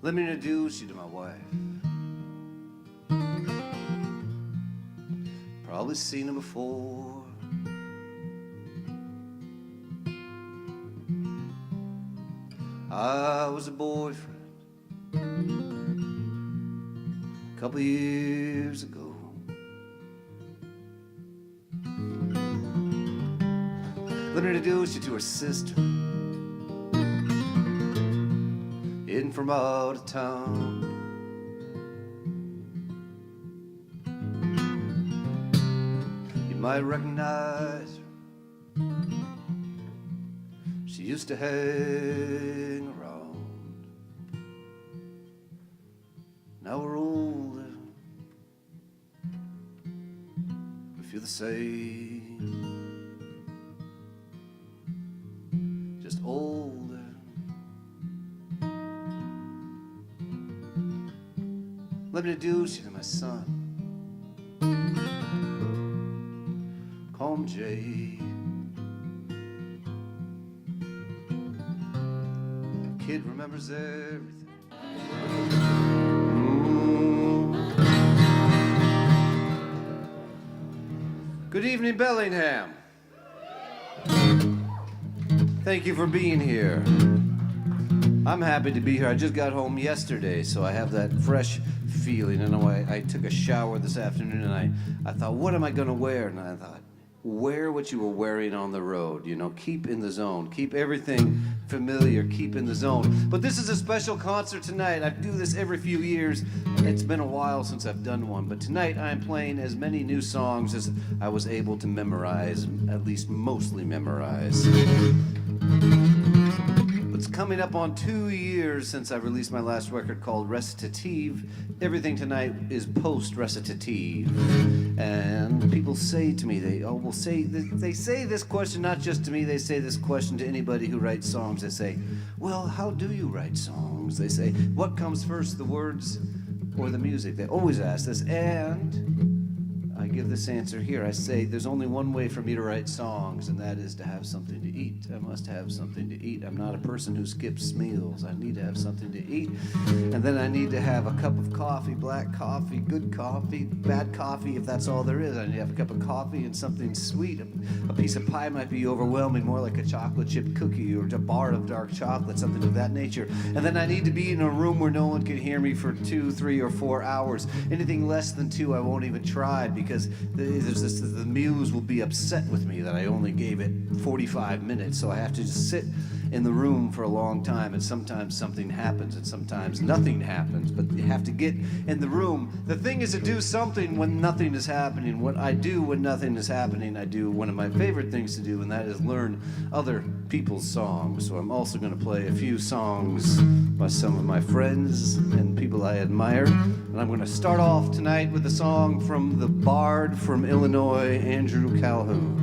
Let me introduce you to my wife. Probably seen her before. I was a boyfriend a couple years ago. Let me introduce you to her sister, hidden from out of town. You might recognize her. She used to hang around. Now we're older, we feel the same. Just older. Let me introduce you to my son. Call him Jay. Kid remembers everything. Good evening, Bellingham. Thank you for being here. I'm happy to be here. I just got home yesterday, so I have that fresh feeling. And I took a shower this afternoon, and I thought, what am I going to wear? And I thought, wear what you were wearing on the road. You know, keep in the zone. Keep everything familiar. Keep in the zone. But this is a special concert tonight. I do this every few years. It's been a while since I've done one. But tonight I'm playing as many new songs as I was able to memorize, at least mostly memorize. It's coming up on 2 years since I released my last record called Recitative. Everything tonight is post-recitative. And people say to me, they say this question not just to me, they say this question to anybody who writes songs. They say, well, how do you write songs? They say, what comes first, the words or the music? They always ask this, and I give this answer here. I say there's only one way for me to write songs, and that is to have something to eat. I must have something to eat. I'm not a person who skips meals. I need to have something to eat. And then I need to have a cup of coffee, black coffee, good coffee, bad coffee, if that's all there is. I need to have a cup of coffee and something sweet. A piece of pie might be overwhelming, more like a chocolate chip cookie or a bar of dark chocolate, something of that nature. And then I need to be in a room where no one can hear me for 2, 3, or 4 hours. Anything less than 2, I won't even try, because the muse will be upset with me that I only gave it 45 minutes, so I have to just sit in the room for a long time, and sometimes something happens and sometimes nothing happens, but you have to get in the room. The thing is to do something when nothing is happening. What I do when nothing is happening, I do one of my favorite things to do, and that is learn other people's songs. So I'm also going to play a few songs by some of my friends and people I admire, and I'm going to start off tonight with a song from the bard from Illinois, Andrew Calhoun.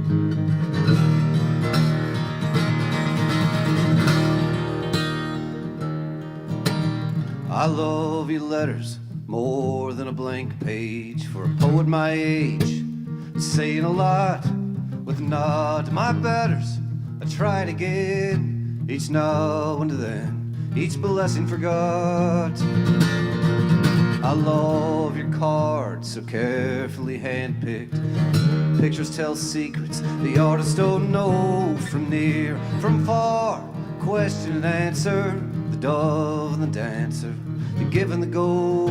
I love your letters more than a blank page for a poet my age, saying a lot with a nod to my betters. I try to get each now and then, each blessing forgot. I love your cards so carefully handpicked. Pictures tell secrets the artists don't know. From near, from far, question and answer, the dove and the dancer, the give and the go.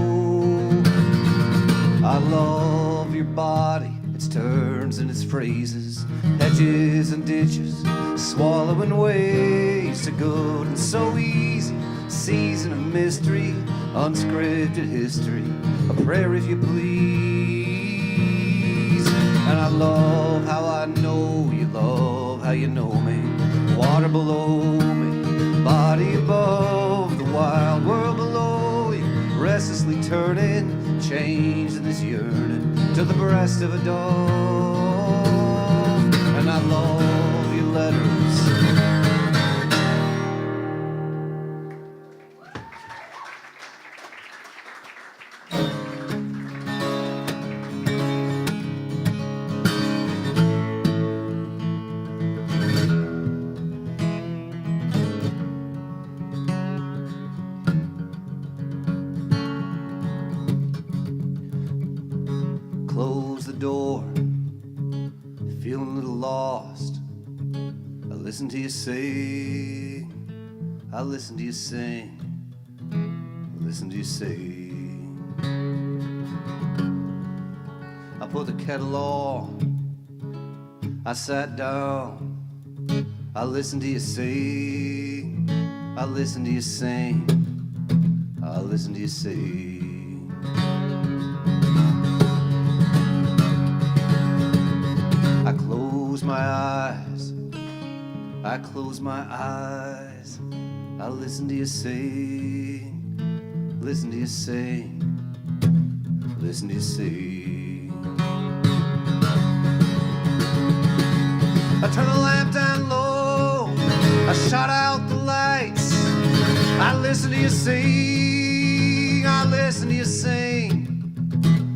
I love your body, its turns and its phrases, hedges and ditches, swallowing ways to good and so easy. Season of mystery, unscripted history, a prayer if you please. And I love how I know you love how you know me. Water below me, body above, the wild world below you, restlessly turning, changed in this yearning to the breast of a dove. And I love your letters. door, feeling a little lost. I listen to you sing, I listen to you sing, I listen to you sing. I put the kettle on, I sat down, I listen to you sing, I listen to you sing, I listen to you sing. I close my eyes, I close my eyes, I listen to you sing, listen to you sing, listen to you sing. I turn the lamp down low, I shut out the lights, I listen to you sing, I listen to you sing,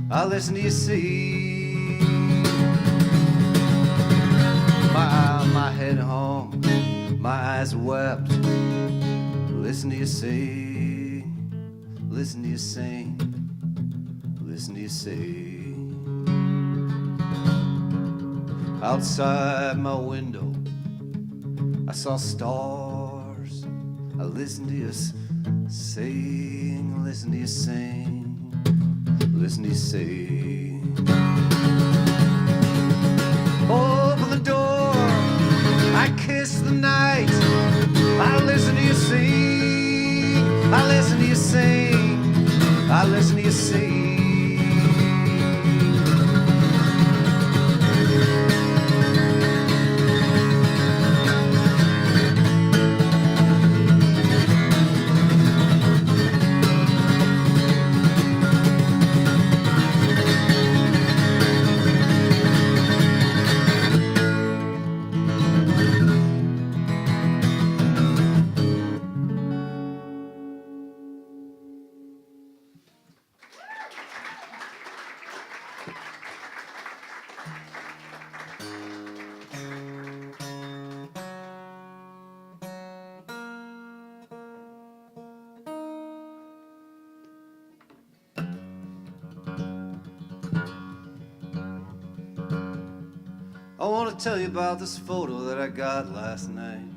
I listen to you sing. My head hung, my eyes wept. Listen to you sing, listen to you sing, listen to you sing. Outside my window, I saw stars. I listened to you sing, listen to you sing, listen to you sing. Open the door, I kiss the night. I listen to you sing, I listen to you sing, I listen to you sing. I want to tell you about this photo that I got last night.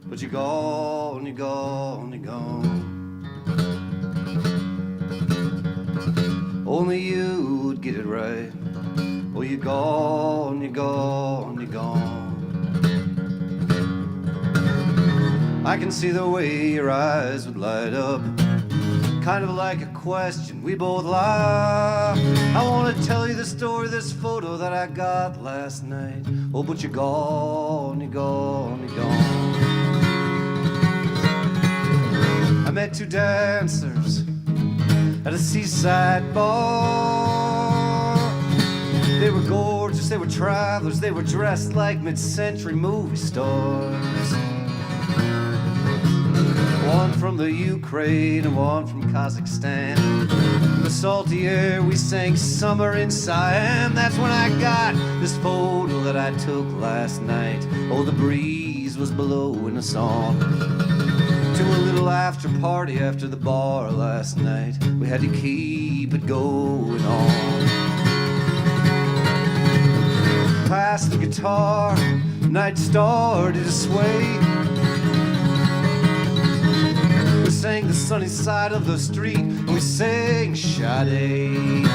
But you're gone, you're gone, you're gone. Only you would get it right. Oh, you're gone, you're gone, you're gone. I can see the way your eyes would light up, kind of like a question we both lie. I want to tell you the story of this photo that I got last night. Oh, but you're gone, you're gone, you're gone. I met two dancers at a seaside bar. They were gorgeous, they were travelers, they were dressed like mid-century movie stars. One from the Ukraine and one from Kazakhstan. In the salty air we sang Summer in Siam. That's when I got this photo that I took last night. Oh, the breeze was blowing us on to a little after party after the bar last night. We had to keep it going on. Past the guitar, night started to sway. We sang the sunny side of the street, and we sang Sade.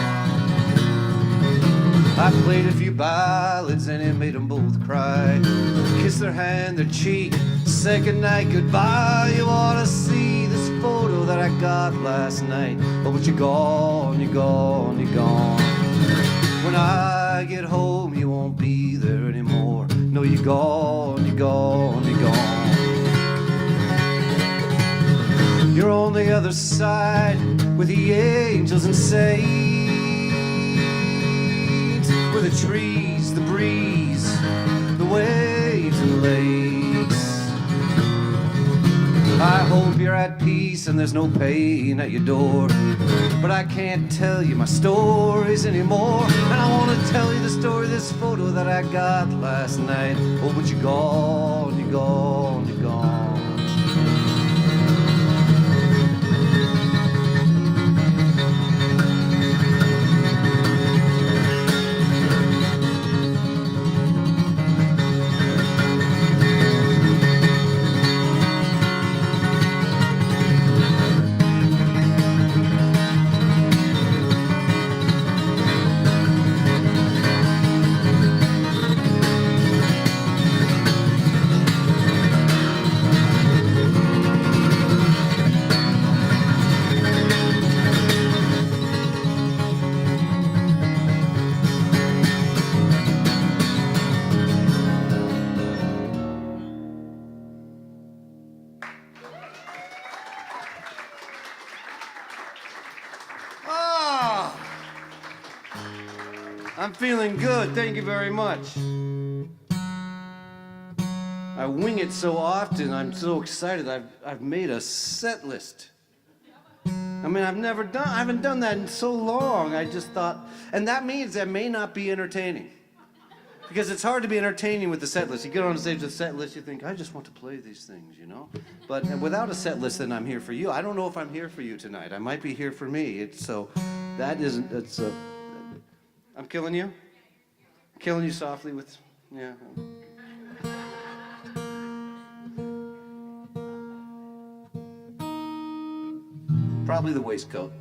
I played a few ballads, and it made them both cry. Kissed their hand, their cheek, said goodnight, goodbye. You ought to see this photo that I got last night. Oh, but you're gone, you're gone, you're gone. When I get home, you won't be there anymore. No, you're gone, you're gone, you're gone. You're on the other side with the angels and saints, where the trees, the breeze, the waves and lakes. I hope you're at peace and there's no pain at your door. But I can't tell you my stories anymore. And I want to tell you the story of this photo that I got last night. Oh, but you're gone, you're gone, you're gone. I'm feeling good, thank you very much. I wing it so often, I'm so excited. I've made a set list. I mean, I haven't done that in so long. I just thought, and that means that may not be entertaining. Because it's hard to be entertaining with the set list. You get on stage with a set list, you think, I just want to play these things, you know? But without a set list, then I'm here for you. I don't know if I'm here for you tonight. I might be here for me. I'm killing you? Killing you softly with, yeah. Probably the waistcoat.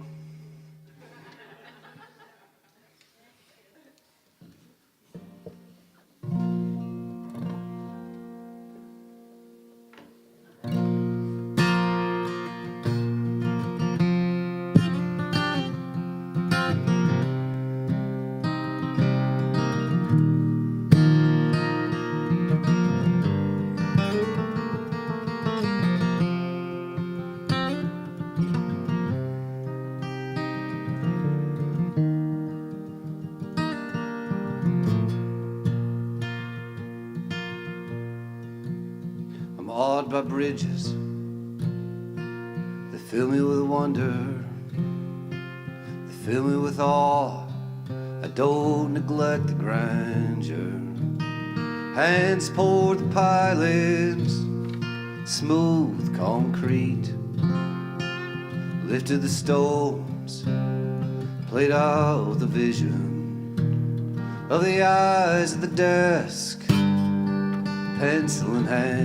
Awed by bridges that fill me with wonder, they fill me with awe. I don't neglect the grandeur. Hands pour the pilings, smooth concrete, lifted the stones, played out the vision of the eyes at the desk, pencil in hand.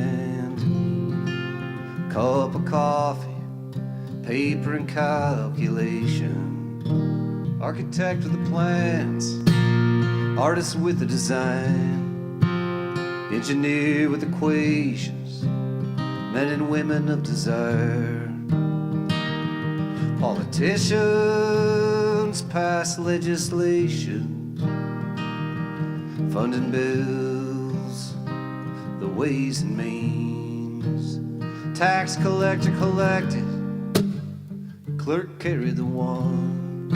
Cup of coffee, paper and calculation. Architect with the plans, artist with the design, engineer with equations, men and women of desire. Politicians pass legislation, funding bills, the ways and means. Tax collector collected, clerk carried the one,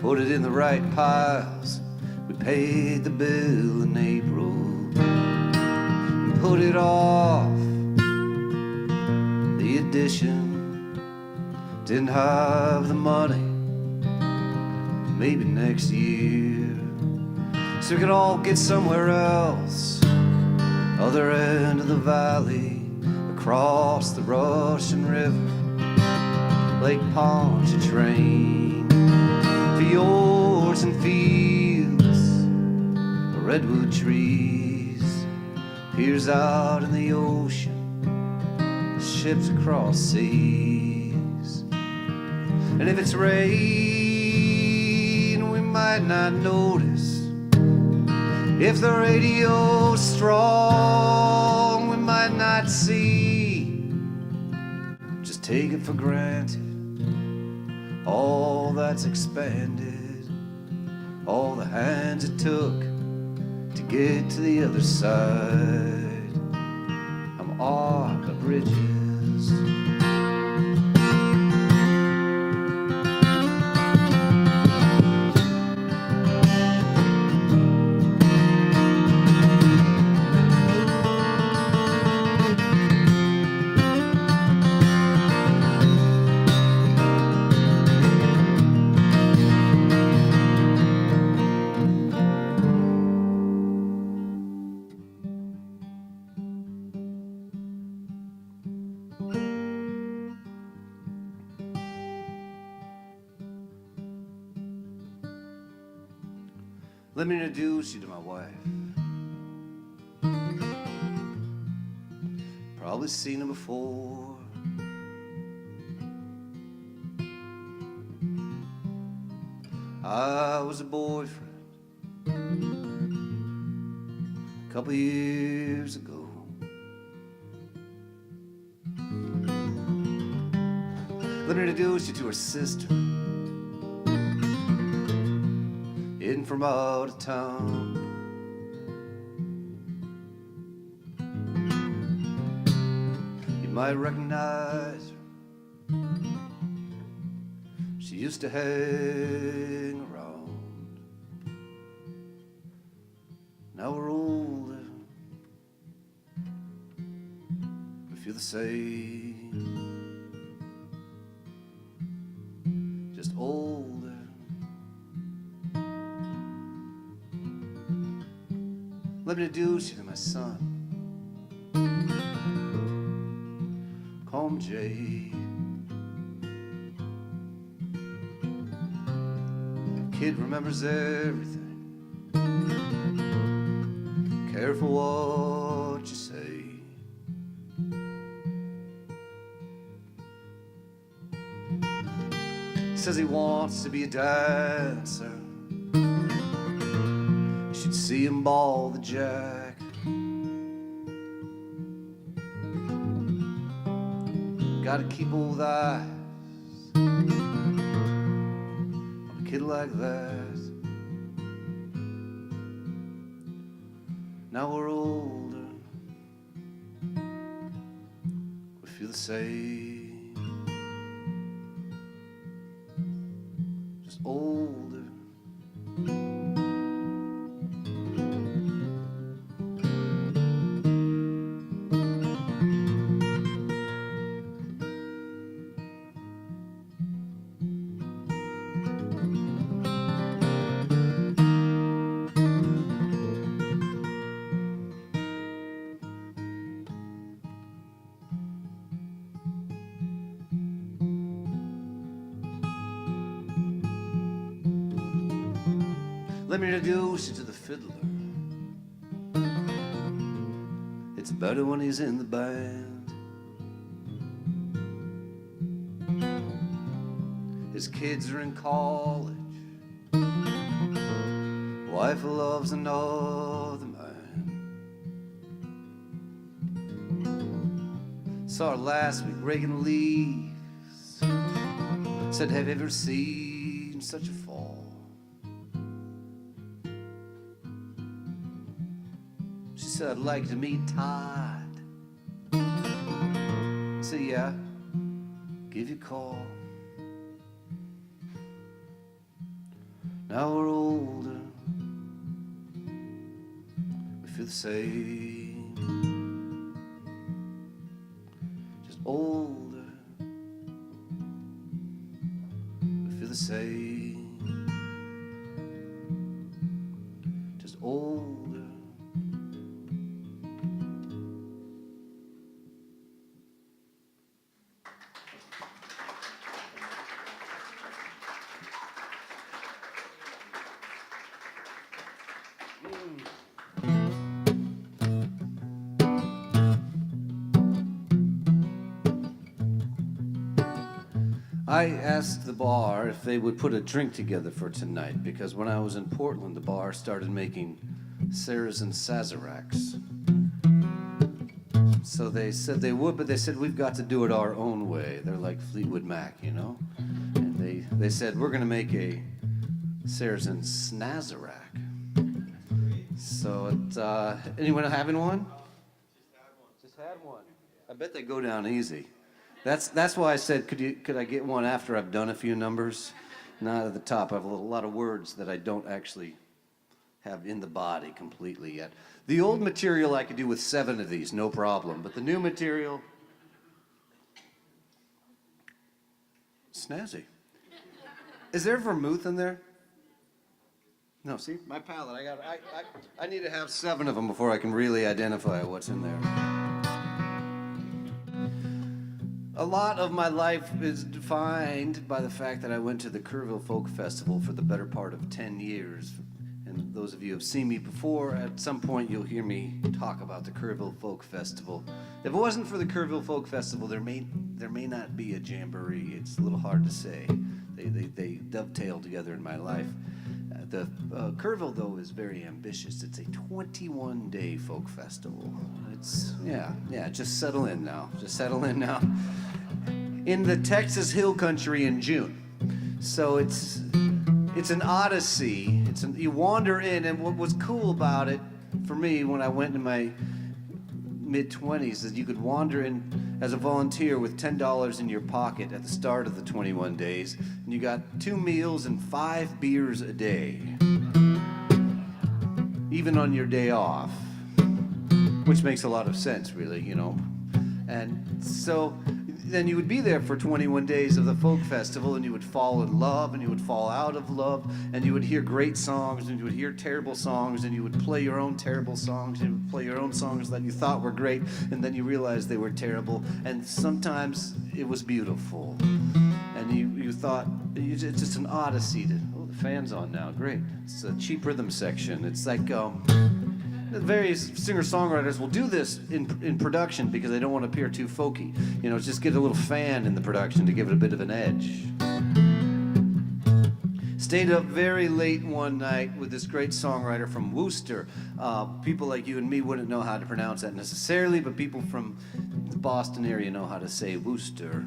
put it in the right piles. We paid the bill in April and put it off. The addition didn't have the money, maybe next year, so we could all get somewhere else, other end of the valley. Across the Russian River, Lake Pontchartrain, fjords and fields, redwood trees, piers out in the ocean, ships across seas. And if it's rain, we might not notice. If the radio's strong, we might not see. Just take it for granted, all that's expanded, all the hands it took to get to the other side. I'm awed by bridges. Let me introduce you to my wife. Probably seen her before. I was a boyfriend a couple years ago. Let me introduce you to her sister, in from out of town. You might recognize her. She used to hang around. the same, just older. Let me introduce you to my son. Call him Jay. Kid remembers everything. Careful what you say. Says he wants to be a dancer. You should see him ball the jack. Gotta keep both eyes on a kid like that. Now we're older, we feel the same, just older. Let me introduce you to the fiddler. It's better when he's in the band. His kids are in college. Wife loves another man. Saw her last week raking leaves. Said, have you ever seen such a fall? She said, I'd like to meet Todd. I said, yeah, give you a call. Now we're older, we feel the same, just older, we feel the same, just older. I asked the bar if they would put a drink together for tonight because when I was in Portland, the bar started making Sarazin Sazeracs. So they said they would, but they said we've got to do it our own way. They're like Fleetwood Mac, you know? And they said we're going to make a Sarazin Snazerac. So anyone having one? Just had one. I bet they go down easy. That's why I said, could I get one after I've done a few numbers? Not at the top. I have a lot of words that I don't actually have in the body completely yet. The old material I could do with 7 of these, no problem. But the new material, snazzy. Is there vermouth in there? No, see, my palate. I need to have 7 of them before I can really identify what's in there. A lot of my life is defined by the fact that I went to the Kerrville Folk Festival for the better part of 10 years. And those of you who have seen me before, at some point you'll hear me talk about the Kerrville Folk Festival. If it wasn't for the Kerrville Folk Festival, there may not be a jamboree. It's a little hard to say. They dovetail together in my life. The Kerrville, though, is very ambitious. It's a 21-day folk festival. Just settle in now. In the Texas Hill Country in June. So it's an odyssey. You wander in, and what was cool about it for me when I went in my mid-20s is you could wander in as a volunteer with $10 in your pocket at the start of the 21 days, and you got 2 meals and 5 beers a day, even on your day off, which makes a lot of sense, really, you know. And so then you would be there for 21 days of the folk festival, and you would fall in love, and you would fall out of love, and you would hear great songs, and you would hear terrible songs, and you would play your own terrible songs, and you would play your own songs that you thought were great, and then you realized they were terrible, and sometimes it was beautiful. And you thought, it's just an odyssey to, oh, the fan's on now, great. It's a cheap rhythm section. It's like, various singer-songwriters will do this in production because they don't want to appear too folky. You know, just get a little fan in the production to give it a bit of an edge. Stayed up very late one night with this great songwriter from Worcester. People like you and me wouldn't know how to pronounce that necessarily, but people from the Boston area know how to say Worcester.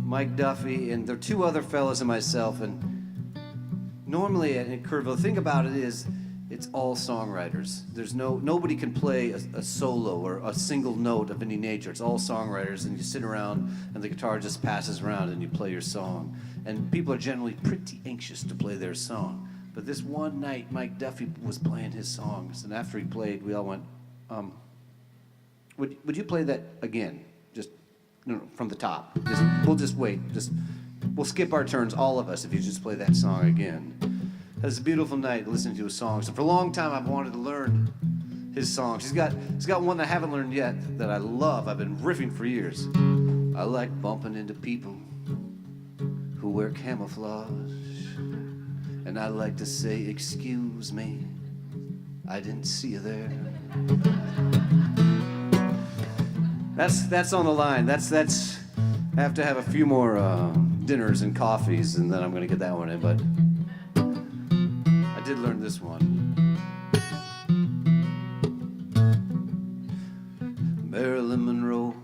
Mike Duffy, and there are two other fellas and myself, and normally at Kerrville, the thing about it is, it's all songwriters. There's nobody can play a solo or a single note of any nature. It's all songwriters, and you sit around and the guitar just passes around and you play your song. And people are generally pretty anxious to play their song. But this one night, Mike Duffy was playing his songs, and after he played, we all went, would you play that again? Just from the top. We'll just wait. We'll skip our turns, all of us, if you just play that song again. It's a beautiful night listening to his songs. And for a long time, I've wanted to learn his songs. He's got one that I haven't learned yet that I love. I've been riffing for years. I like bumping into people who wear camouflage. And I like to say, excuse me, I didn't see you there. That's on the line. That's. I have to have a few more dinners and coffees, and then I'm going to get that one in. But I did learn this one. Marilyn Monroe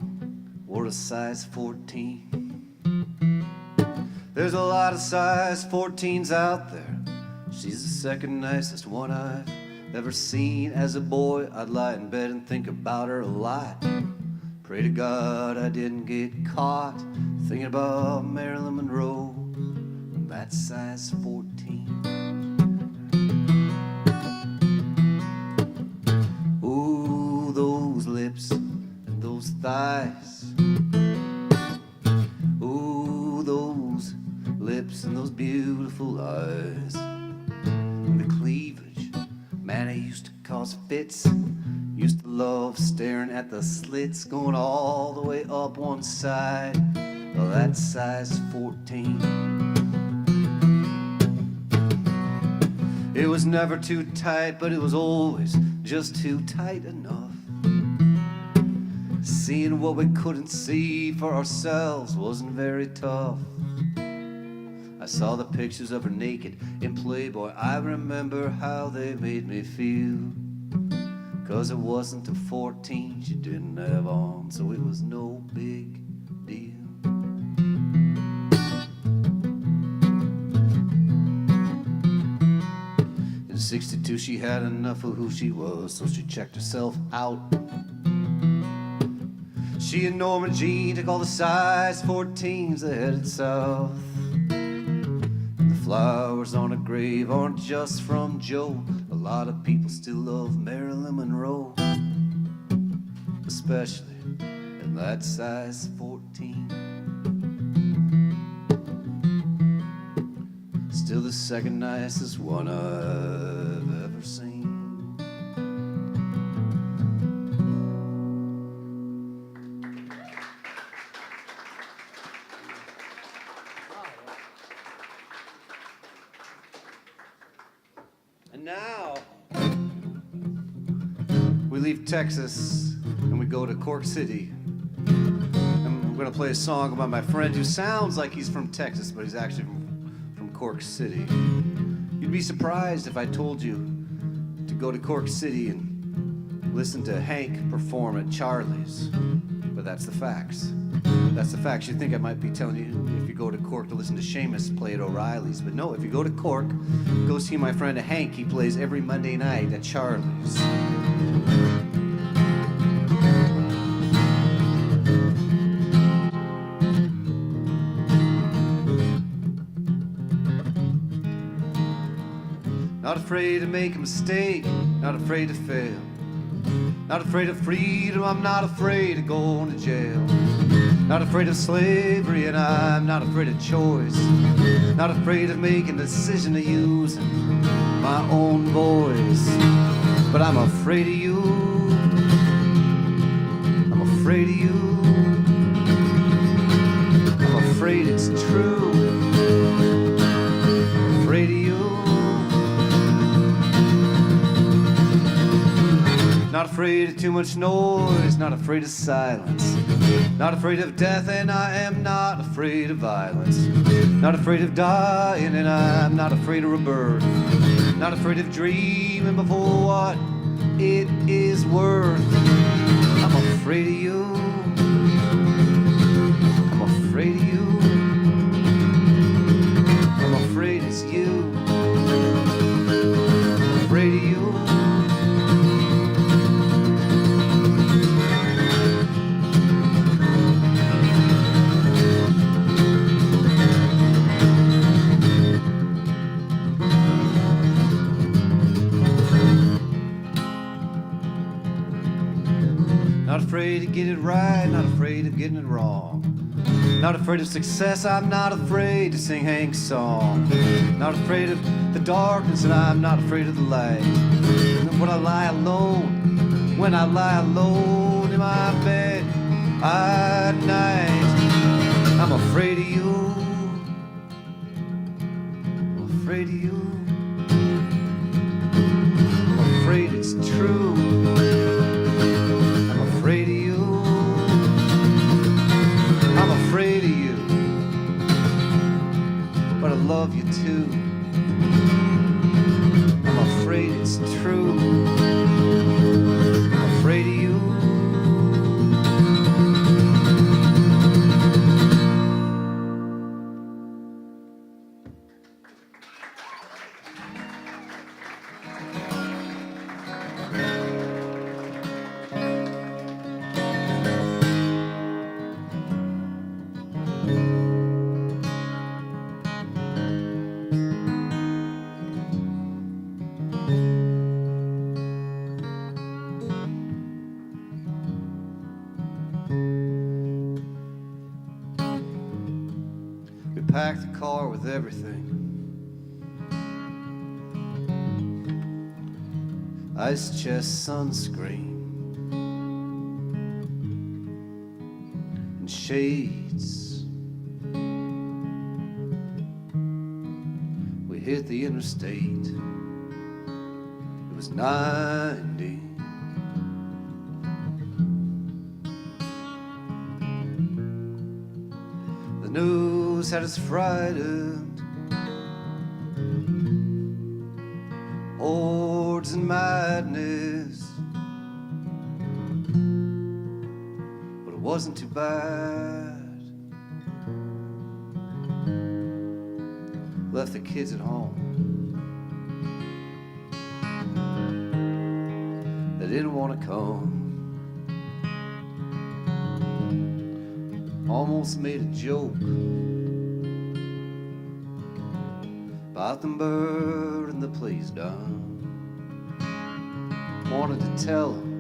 wore a size 14. There's a lot of size 14s out there. She's the second nicest one I've ever seen. As a boy, I'd lie in bed and think about her a lot. Pray to God I didn't get caught thinking about Marilyn Monroe and that size 14. Ooh, those lips and those thighs. Ooh, those lips and those beautiful eyes. And the cleavage, man, it used to cause fits. Used to love staring at the slits going all the way up one side of that size 14. It was never too tight, but it was always just too tight enough. Seeing what we couldn't see for ourselves wasn't very tough. I saw the pictures of her naked in Playboy. I remember how they made me feel. 'Cause it wasn't a 14 she didn't have on, so it was no big deal. In 62 she had enough of who she was, so she checked herself out. She and Norma Jean took all the size 14s that headed south. And the flowers on her grave aren't just from Joe. A lot of people still love Marilyn Monroe, especially in that size 14. Still the second nicest one I've ever seen. And now we leave Texas and we go to Cork City. And we're going to play a song about my friend who sounds like he's from Texas, but he's actually from Cork City. You'd be surprised if I told you to go to Cork City and listen to Hank perform at Charlie's. But that's the facts. That's the facts. You'd think I might be telling you if you go to Cork to listen to Seamus play at O'Reilly's. But no, if you go to Cork, go see my friend Hank. He plays every Monday night at Charlie's. Not afraid to make a mistake, not afraid to fail. Not afraid of freedom, I'm not afraid of going to jail. Not afraid of slavery, and I'm not afraid of choice. Not afraid of making a decision to use my own voice. But I'm afraid of you. I'm afraid of you. I'm afraid it's true. I'm afraid of you. Not afraid of too much noise, not afraid of silence. Not afraid of death, and I am not afraid of violence. Not afraid of dying, and I'm not afraid of rebirth. Not afraid of dreaming before what it is worth. I'm afraid of you. I'm afraid of you. I'm afraid it's you. I'm afraid of you. Not afraid to get it right, not afraid of getting it wrong. Not afraid of success, I'm not afraid to sing Hank's song. Not afraid of the darkness, and I'm not afraid of the light. And when I lie alone in my bed at night, I'm afraid of you. I'm afraid of you. I'm afraid it's true. I'm afraid of you. I'm afraid of you. But I love you too. I'm afraid it's true. I'm afraid of you. Packed the car with everything. Ice chest, sunscreen, and shades. We hit the interstate. It was 90. The news had us frightened. Hordes and madness. But it wasn't too bad. Left the kids at home. They didn't want to come. Almost made a joke about them burning the place down. Wanted to tell them.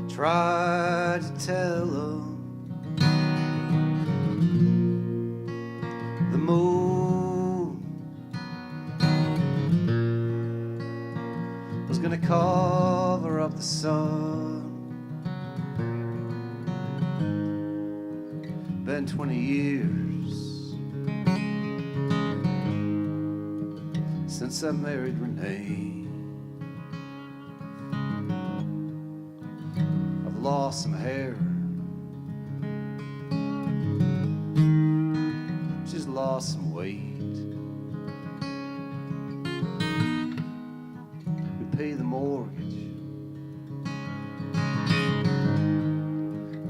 Tried to tell them. The moon was gonna cover up the sun. Been 20 years since I married Renee. I've lost some hair. She's lost some weight. We pay the mortgage,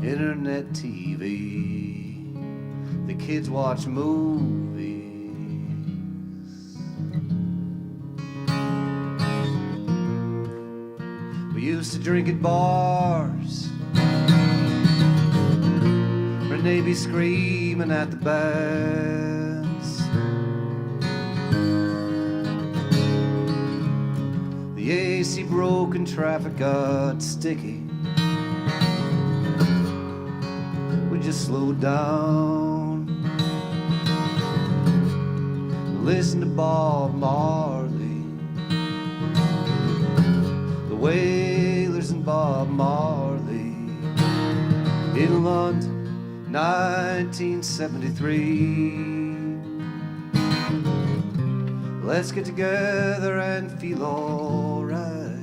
internet, TV. The kids watch movies. We used to drink at bars. Renee be screaming at the bands. The AC broke and traffic got sticky. We just slowed down, listen to Bob Marley, the Wailers and Bob Marley in London, 1973. Let's get together and feel alright.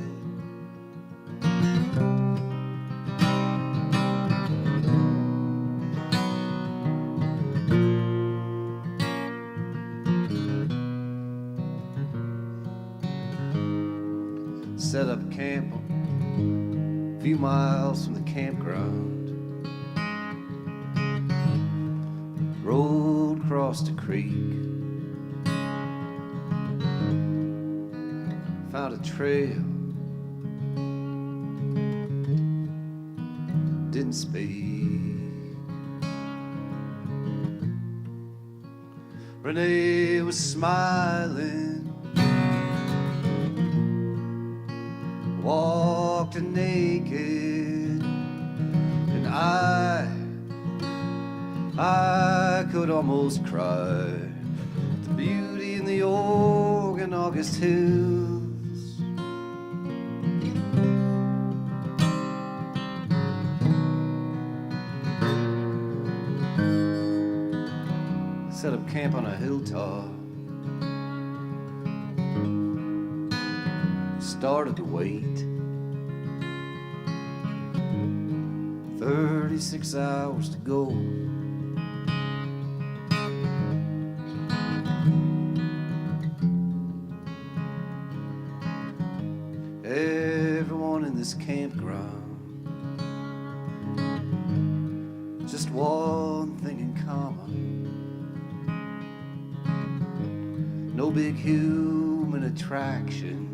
Set up camp a few miles from the campground. Rode across the creek. Found a trail. Didn't speak. Renee was smiling. Walked naked, and I could almost cry. The beauty in the Oregon August hills. Set up camp on a hilltop. Started to wait. 36 hours to go. Everyone in this campground, just one thing in common. No big human attraction.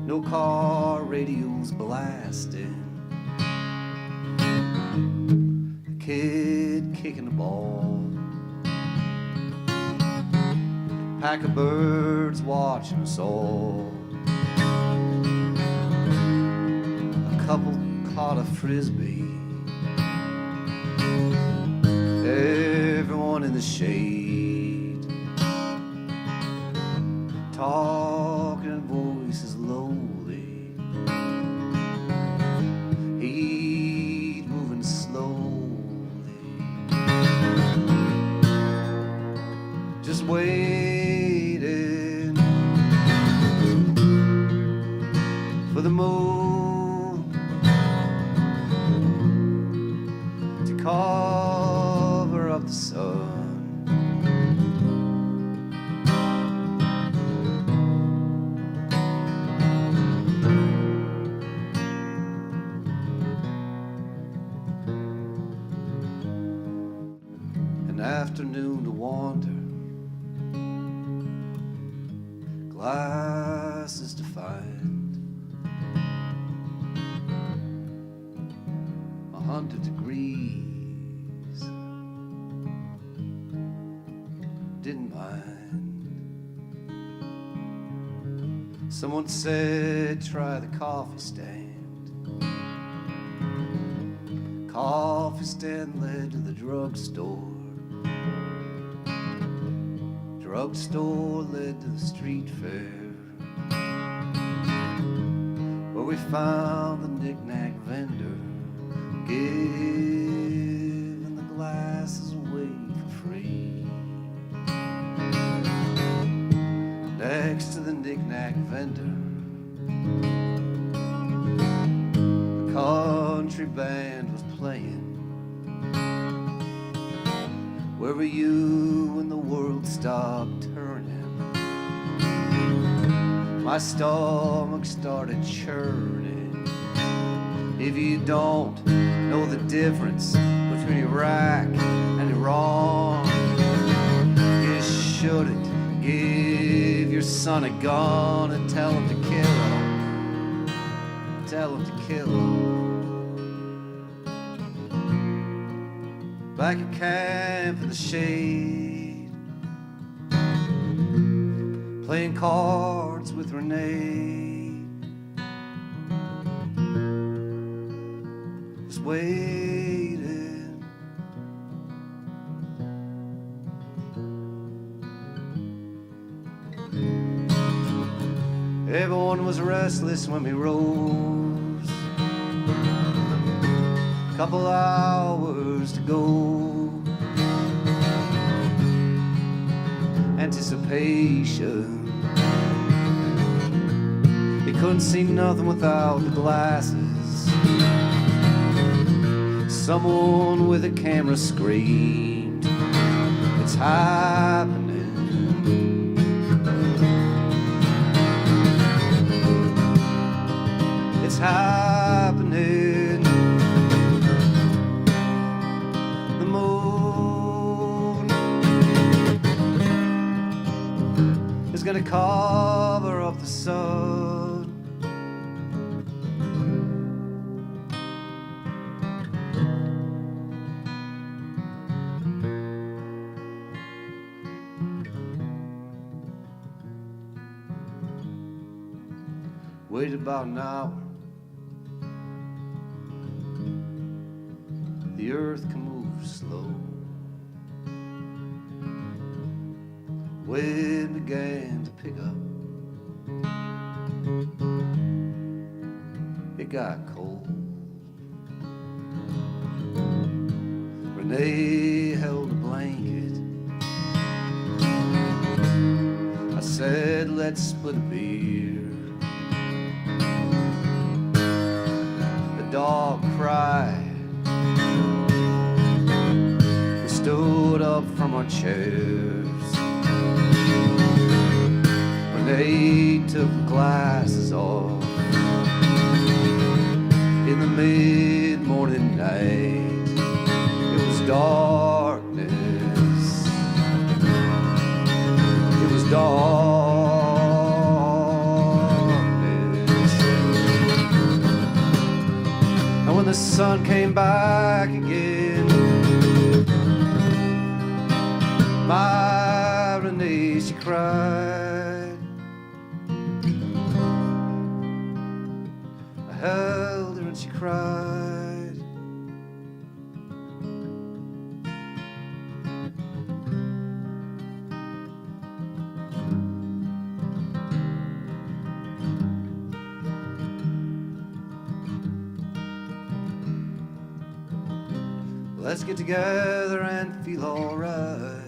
No car radios blasting. A kid kicking the ball. Pack of birds watching us all. A couple caught a frisbee. Everyone in the shade, talking voices lowly. Heat moving slowly. Just waiting for the moon to cover up the sun. Afternoon to wander, glasses to find, 100 degrees, didn't mind. Someone said try the coffee stand. Coffee stand led to the drugstore. Drugstore led to the street fair, where we found the knick-knack vendor giving the glasses away for free. Next to the knick-knack vendor, the country band was playing. Where were you when the world stopped turning? My stomach started churning. If you don't know the difference between Iraq and Iran, you shouldn't give your son a gun and tell him to kill him. Tell him to kill him. Back at camp in the shade, playing cards with Renee, just waiting. Everyone was restless when we rose. Couple hours to go. Anticipation. You couldn't see nothing without the glasses. Someone with a camera screamed, "It's happening." It's happening. The moon is gonna cover up the sun. Waited about an hour. The earth can move slow. Wind began to pick up. It got cold. Renee held a blanket. I said, let's split a beer. The dog cried. Stood up from our chairs. Renee took the glasses off. In the mid-morning night, it was darkness. It was darkness. And when the sun came back again, my Renee, she cried. I held her and she cried. Let's get together and feel alright.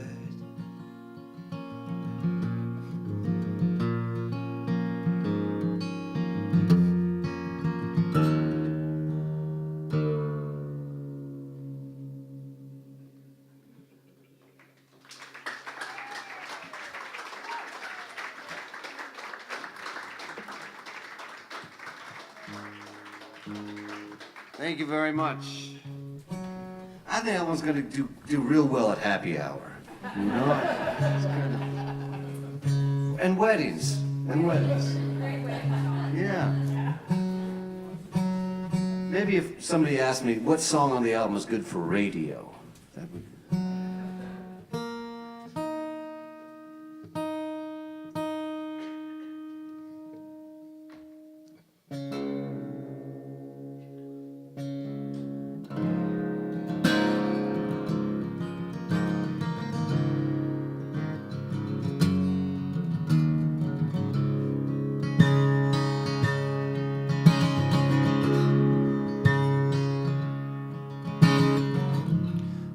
Thank you very much. I think that one's going to do real well at happy hour. You know? And weddings. And weddings. Yeah. Maybe if somebody asked me what song on the album is good for radio, that would...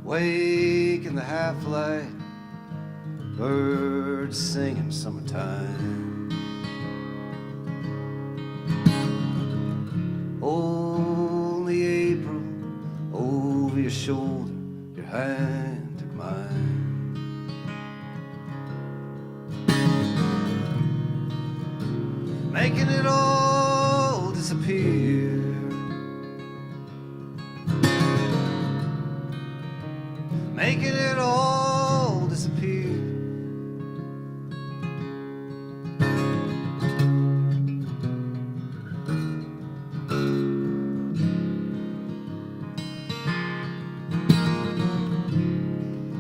Wake in the half-light, birds singing summertime. Only April, over your shoulder, your hand took mine. Making it all disappear. Making it all disappear.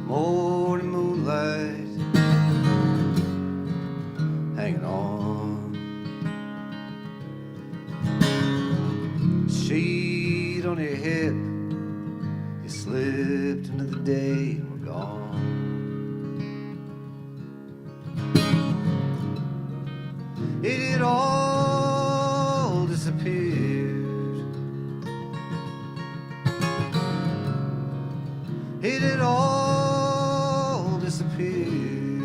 Morning moonlight on your hip. You slipped into the day and we're gone. It had all disappeared. It had all disappeared.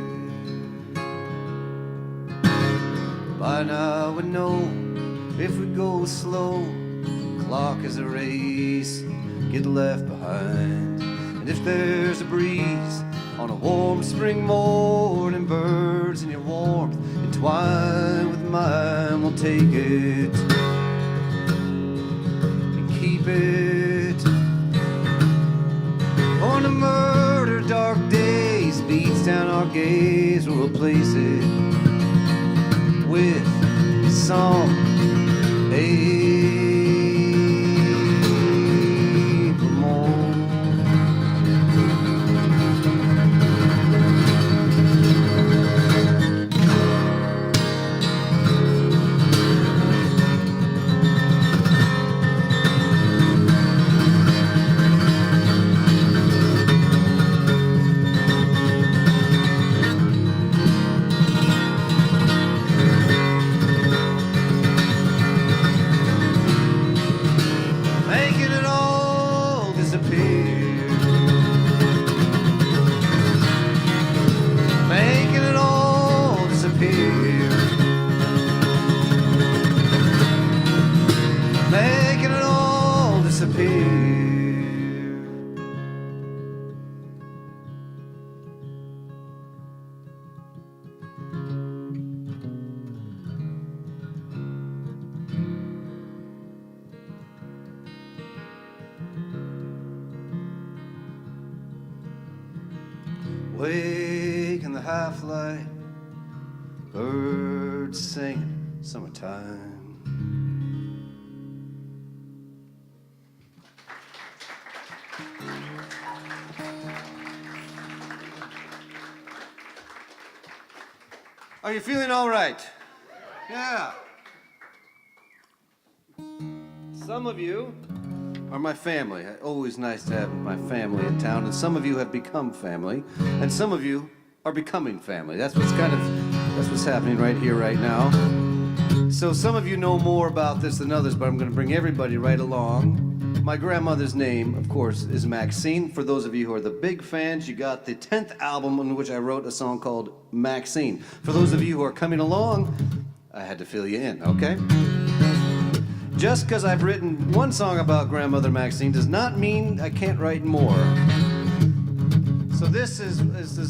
By now we know if we go slow, clock is a race, get left behind. And if there's a breeze on a warm spring morning, birds in your warmth entwine with mine, we'll take it and keep it. On the murder dark days beats down our gaze, we'll replace it with some April morn. Wake in the half-light, birds singing summertime. Are you feeling all right? Yeah. Some of you are my family. Always nice to have my family in town. And some of you have become family. And some of you are becoming family. That's what's happening right here, right now. So some of you know more about this than others, but I'm going to bring everybody right along. My grandmother's name, of course, is Maxine. For those of you who are the big fans, you got the 10th album in which I wrote a song called Maxine. For those of you who are coming along, I had to fill you in, okay? Just because I've written one song about Grandmother Maxine does not mean I can't write more. So this is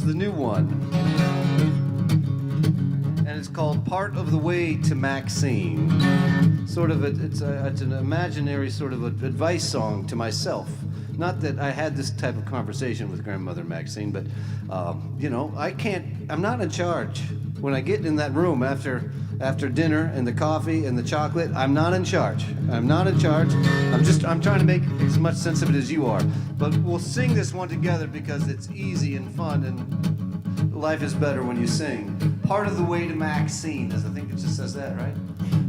the new one. And it's called Part of the Way to Maxine. It's an imaginary sort of advice song to myself. Not that I had this type of conversation with Grandmother Maxine, but I'm not in charge. When I get in that room after dinner and the coffee and the chocolate, I'm not in charge. I'm not in charge. I'm trying to make as much sense of it as you are. But we'll sing this one together because it's easy and fun, and life is better when you sing. Part of the Way to Maxine. I think it just says that, right?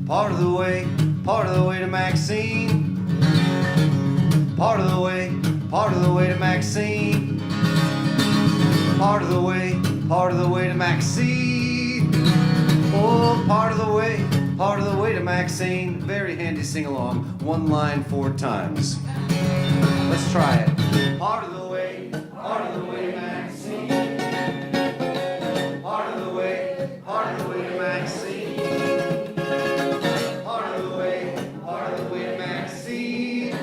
Part of the way to Maxine. Part of the way to Maxine. Part of the way to Maxine. Oh, part of the way to Maxine. Very handy sing-along. One line 4 times. Let's try it. Part of the way to Maxine. Part of the way to Maxine. Part of the way to Maxine.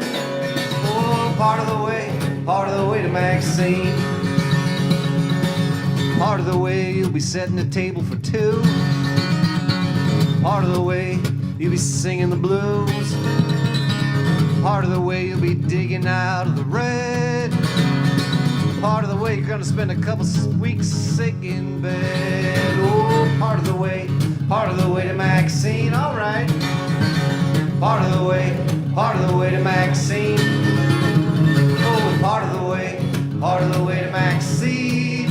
Oh, part of the way to Maxine. Part of the way you'll be setting the table for 2. Part of the way you'll be singing the blues. Part of the way you'll be digging out of the red. Part of the way you're gonna spend a couple weeks sick in bed. Oh, part of the way to Maxine, all right. Part of the way to Maxine. Oh, part of the way to Maxine.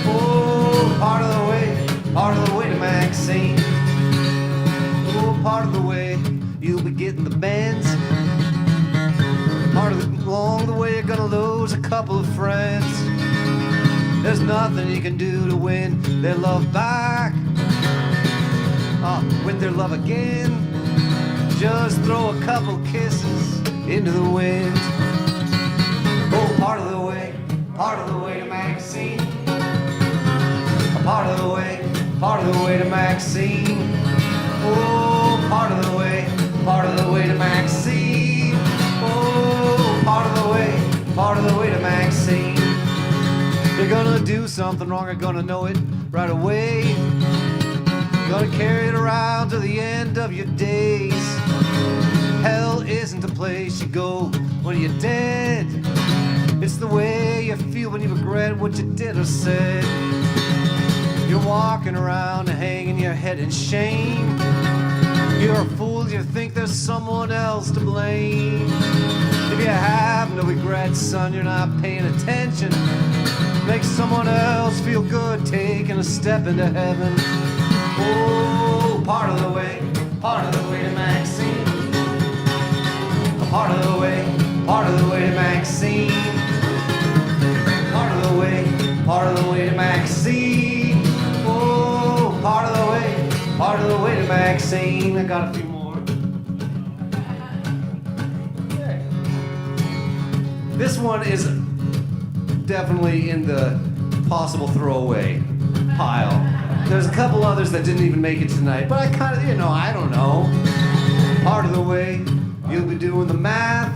Oh, part of the way to Maxine. Oh, part of the way you'll be getting the bands. couple of friends. There's nothing you can do to win their love back. Win their love again. Just throw a couple kisses into the wind. Oh, part of the way to Maxine. Part of the way to Maxine. Oh, part of the way to Maxine. Oh, part of the way to Maxine. You're gonna do something wrong, you're gonna know it right away. You're gonna carry it around to the end of your days. Hell isn't a place you go when you're dead. It's the way you feel when you regret what you did or said. You're walking around hanging your head in shame. You're a fool, you think there's someone else to blame. If you have no regrets, son, you're not paying attention. Make someone else feel good taking a step into heaven. Oh, part of the way to Maxine. Part of the way to Maxine. Part of the way to Maxine. Oh, part of the way to Maxine. I got a few more. This one is definitely in the possible throwaway pile. There's a couple others that didn't even make it tonight, but I kind of, I don't know. Part of the way you'll be doing the math.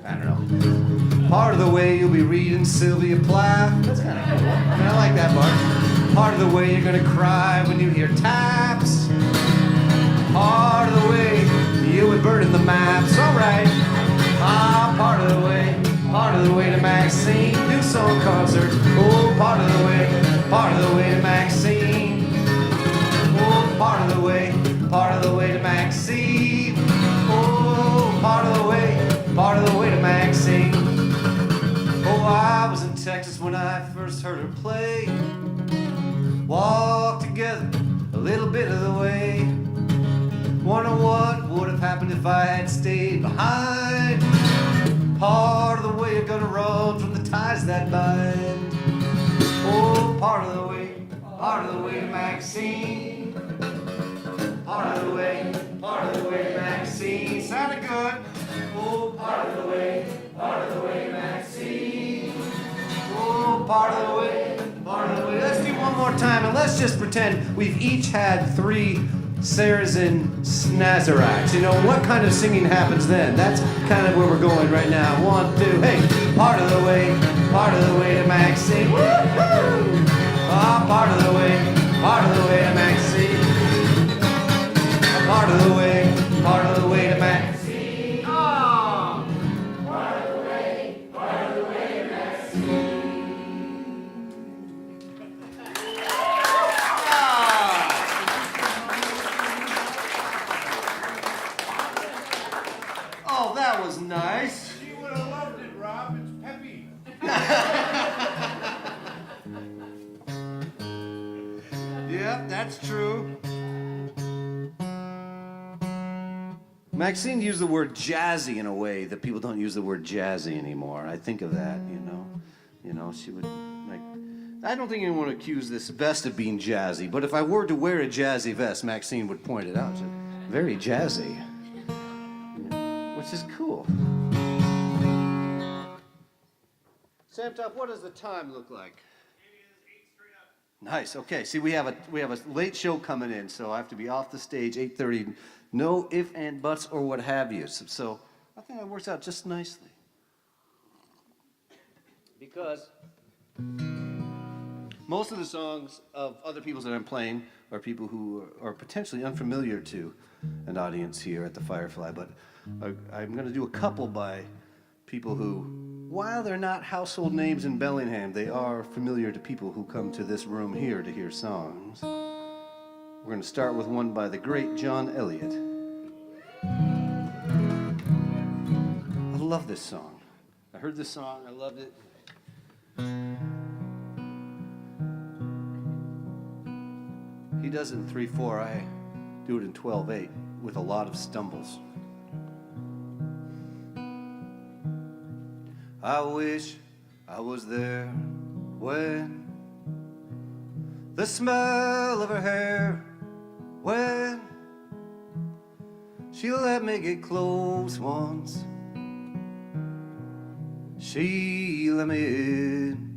I don't know. Part of the way you'll be reading Sylvia Plath. That's kind of cool. I mean, I like that part. Part of the way you're gonna cry when you hear taps. Part of the way you'll be burning the maps. All right. Part of the way to Maxine. New song concert. Oh, part of the way to Maxine. Oh, part of the way to Maxine. Oh, part of the way to Maxine. Oh, I was in Texas when I first heard her play. Walked together a little bit of the way. Wonder what would have happened if I had stayed behind. Part of the way you're gonna run from the ties that bind. Oh, part of the way to Maxine. Part of the way to Maxine. Sounded good. Oh, part of the way to Maxine. Oh, part of the way. Let's do one more time, and let's just pretend we've each had 3 Sarazin Snazarax. What kind of singing happens then? That's kind of where we're going right now. 1, 2, hey! Part of the way to Maxine. Woo-hoo! Oh, part of the way to Maxine. Part of the way to Maxine. Oh! Part of the way to Maxine. Oh, that was nice. She would have loved it, Rob. It's peppy. Yep, that's true. Maxine used the word jazzy in a way that people don't use the word jazzy anymore. I think of that, she would, I don't think anyone would accuse this vest of being jazzy, but if I were to wear a jazzy vest, Maxine would point it out. It's very jazzy, which is cool. Sam Top, what does the time look like? It is 8 straight up. Nice. Okay. See, we have a late show coming in, so I have to be off the stage 8:30. No ifs and buts or what have you. So I think that works out just nicely. Because most of the songs of other people's that I'm playing are people who are potentially unfamiliar to an audience here at the Firefly, but I'm going to do a couple by people who, while they're not household names in Bellingham, they are familiar to people who come to this room here to hear songs. We're going to start with one by the great John Elliot. I love this song. I heard this song, I loved it. He does it in 3/4, I do it in 12/8 with a lot of stumbles. I wish I was there when the smell of her hair, when she let me get close once, she let me in.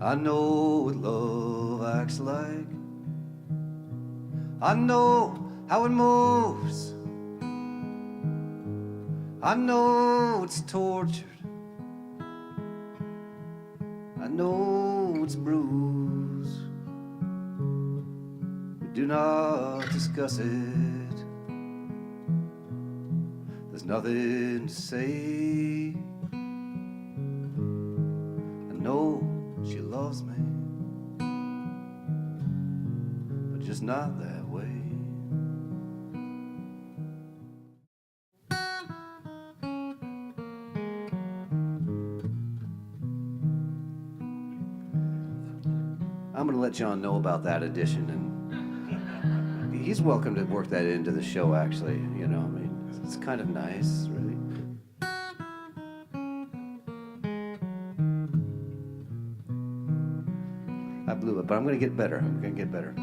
I know what love acts like, I know how it moves, I know it's tortured, I know it's bruised. We do not discuss it. There's nothing to say. I know she loves me, but just not that way. I'm going to let John know about that edition, and he's welcome to work that into the show, actually. You know, I mean, it's kind of nice, really. I blew it, but I'm going to get better. I'm going to get better.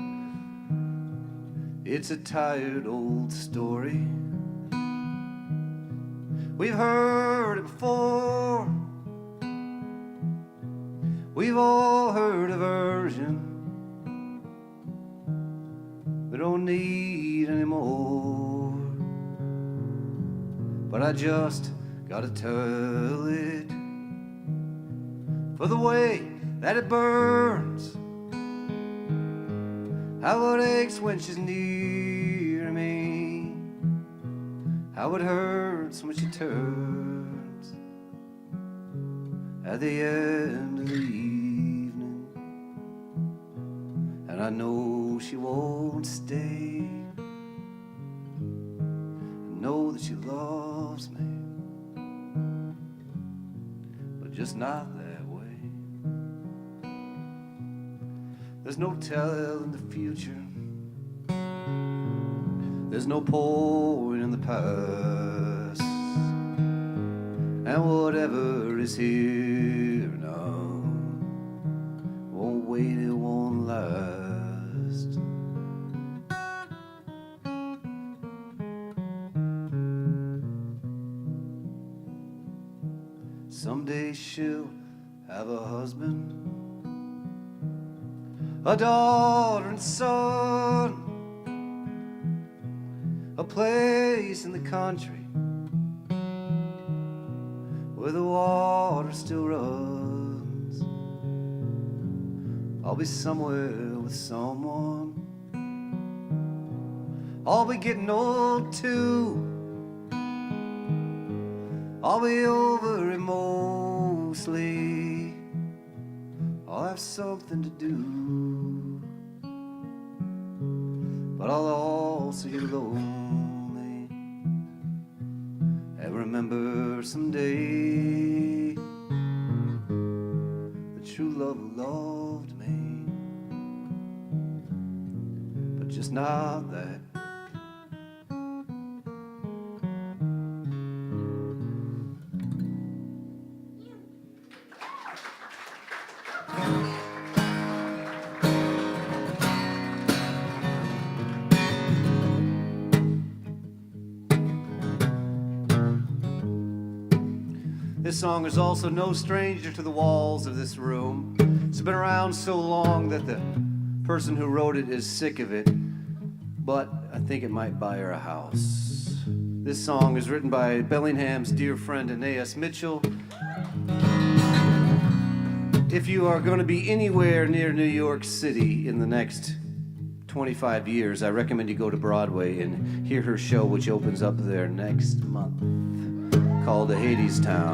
It's a tired old story. We've heard it before. We've all heard a version. We don't need any more. But I just gotta tell it for the way that it burns, how it aches when she's near me, how it hurts when she turns at the end of the evening, and I know she won't stay. I know that she loves me, but just not that way. There's no telling the future, there's no point in the past, and whatever is here now won't wait, it won't last. Someday she'll have a husband, a daughter and son, a place in the country where the water still runs. I'll be somewhere with someone, I'll be getting old too, I'll be over it mostly, I'll have something to do, but I'll also get lonely and remember someday the true love loved me, but just not that. This song is also no stranger to the walls of this room. It's been around so long that the person who wrote it is sick of it, but I think it might buy her a house. This song is written by Bellingham's dear friend Anaïs Mitchell. If you are going to be anywhere near New York City in the next 25 years, I recommend you go to Broadway and hear her show, which opens up there next month, called The Hades Town.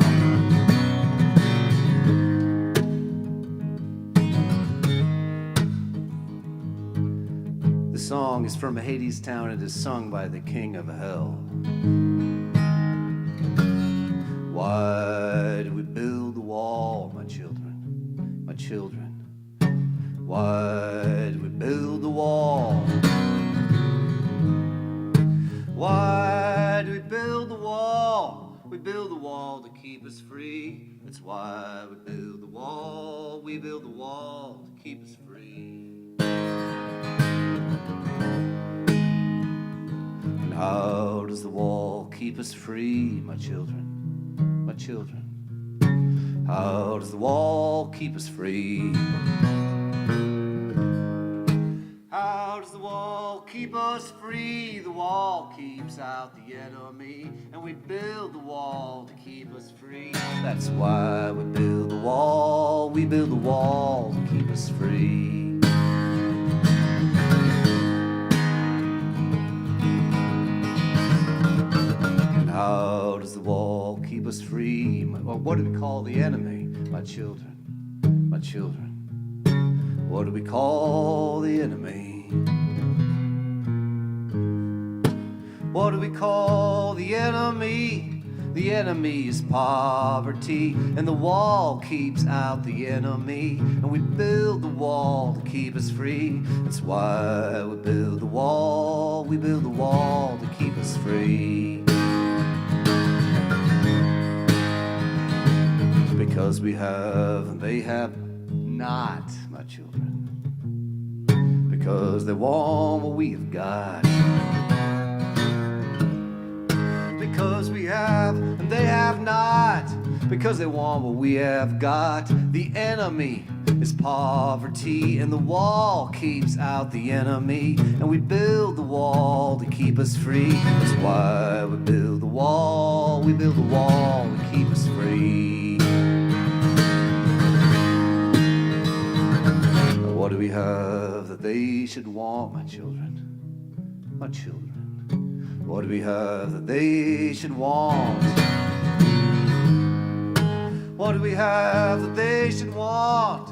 The song is from Hades Town and is sung by the King of Hell. Why do we build the wall, my children, my children? Why do we build the wall? Why do we build the wall? We build a wall to keep us free. That's why we build the wall. We build the wall to keep us free. And how does the wall keep us free, my children? My children. How does the wall keep us free? How does the wall keep us free? The wall keeps out the enemy, and we build the wall to keep us free. That's why we build the wall. We build the wall to keep us free. And how does the wall keep us free? Or what do we call the enemy? My children, my children. What do we call the enemy? What do we call the enemy? The enemy is poverty, and the wall keeps out the enemy, and we build the wall to keep us free. That's why we build the wall. We build the wall to keep us free. Because we have and they have not, my children. Because they want what we have got. Because we have and they have not. Because they want what we have got. The enemy is poverty, and the wall keeps out the enemy, and we build the wall to keep us free. That's why we build the wall. We build the wall to keep us free. What do we have that they should want, my children? My children. What do we have that they should want? What do we have that they should want?